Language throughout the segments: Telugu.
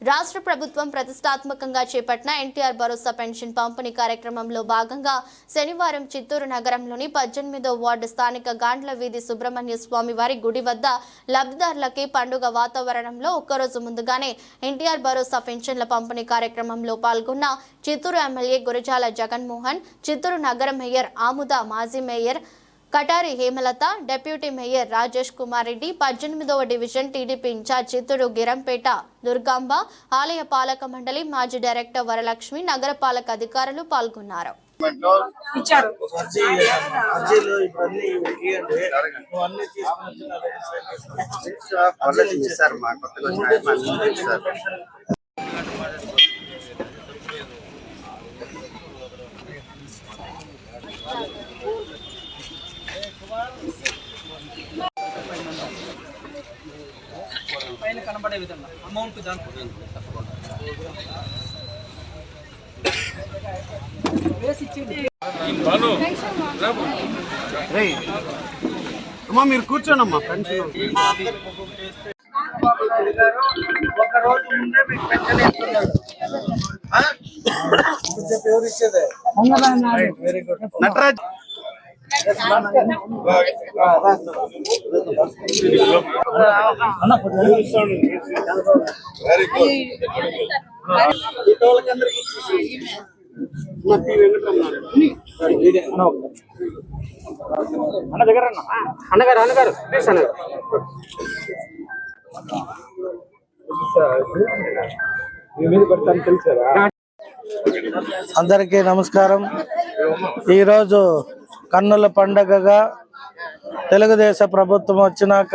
రాష్ట్ర ప్రభుత్వం ప్రతిష్టాత్మకంగా చేపట్టిన ఎన్టీఆర్ భరోసా పెన్షన్ పంపిణీ కార్యక్రమంలో భాగంగా శనివారం చిత్తూరు నగరంలోని 18వ వార్డు స్థానిక గాండ్ల వీధి సుబ్రహ్మణ్య స్వామి వారి గుడి వద్ద లబ్ధిదారులకి పండుగ వాతావరణంలో ఒక్కరోజు ముందుగానే ఎన్టీఆర్ భరోసా పెన్షన్ల పంపిణీ కార్యక్రమంలో పాల్గొన్న చిత్తూరు ఎమ్మెల్యే గురజాల జగన్మోహన్, చిత్తూరు నగర మేయర్ ఆముద, మాజీ mayor Katari Hemalatha, deputy mayor Rajesh Kumar Reddy, 18వ division TDP incharge Chittoor Girampeta Durgamba, ఆలయ పాలక మండలి మాజీ డైరెక్టర్ వరలక్ష్మి, నగరపాలక అధికారులు పాల్గొన్నారు. పైన కనబడే విధంగా అమౌంట్ అమ్మా మీరు కూర్చోనమ్మా. నటరాజ్ అందరికీ నమస్కారం. ఈరోజు కన్నుల పండగగా తెలుగుదేశ ప్రభుత్వం వచ్చినాక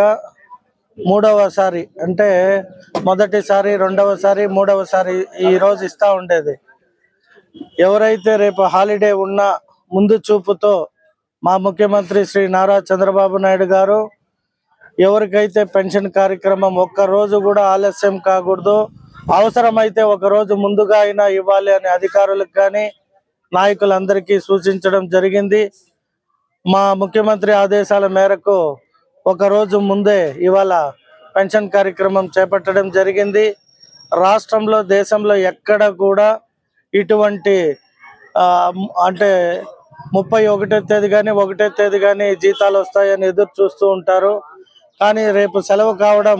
మూడవసారి, అంటే మొదటిసారి, రెండవసారి, మూడవసారి ఈరోజు ఇస్తూ ఉండేది. ఎవరైతే రేపు హాలిడే ఉన్నా ముందు చూపుతో మా ముఖ్యమంత్రి శ్రీ నారా చంద్రబాబు నాయుడు గారు ఎవరికైతే పెన్షన్ కార్యక్రమం ఒక్కరోజు కూడా ఆలస్యం కాకూడదు, అవసరమైతే ఒకరోజు ముందుగా అయినా ఇవ్వాలి అని అధికారులకు కానీ నాయకులందరికీ సూచించడం జరిగింది. మా ముఖ్యమంత్రి ఆదేశాల మేరకు ఒకరోజు ముందే ఇవాళ పెన్షన్ కార్యక్రమం చేపట్టడం జరిగింది. రాష్ట్రంలో, దేశంలో ఎక్కడ కూడా ఇటువంటి అంటే 31వ తేదీ కానీ 1వ తేదీ కానీ జీతాలు వస్తాయని ఎదురు చూస్తూ ఉంటారు. కానీ రేపు సెలవు కావడం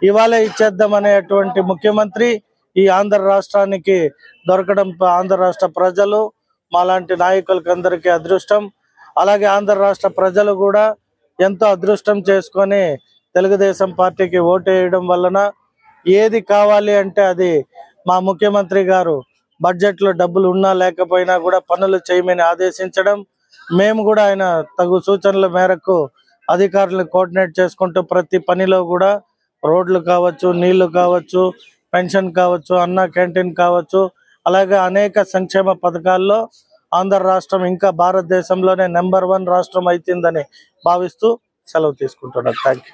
ఇవాళే ఇచ్చేద్దాం అనేటువంటి ముఖ్యమంత్రి ఈ ఆంధ్ర రాష్ట్రానికి దొరకడం ఆంధ్ర రాష్ట్ర ప్రజలు, మాలాంటి నాయకులకి అందరికీ అదృష్టం. అలాగే ఆంధ్ర రాష్ట్ర ప్రజలు కూడా ఎంతో అదృష్టం చేసుకొని తెలుగుదేశం పార్టీకి ఓటేయడం వలన ఏది కావాలి అంటే అది మా ముఖ్యమంత్రి గారు బడ్జెట్లో డబ్బులు ఉన్నా లేకపోయినా కూడా పనులు చేయమని ఆదేశించడం, మేము కూడా ఆయన తగు సూచనల మేరకు అధికారులను కోఆర్డినేట్ చేసుకుంటూ ప్రతి పనిలో కూడా రోడ్లు కావచ్చు, నీళ్లు కావచ్చు, పెన్షన్ కావచ్చు, అన్న క్యాంటీన్ కావచ్చు, అలాగే అనేక సంక్షేమ పథకాల్లో ఆంధ్ర రాష్ట్రం ఇంకా భారతదేశంలోనే నెంబర్ 1 రాష్ట్రం అవుతుందని భావిస్తూ సెలవు తీసుకుంటున్నాను. Thank you.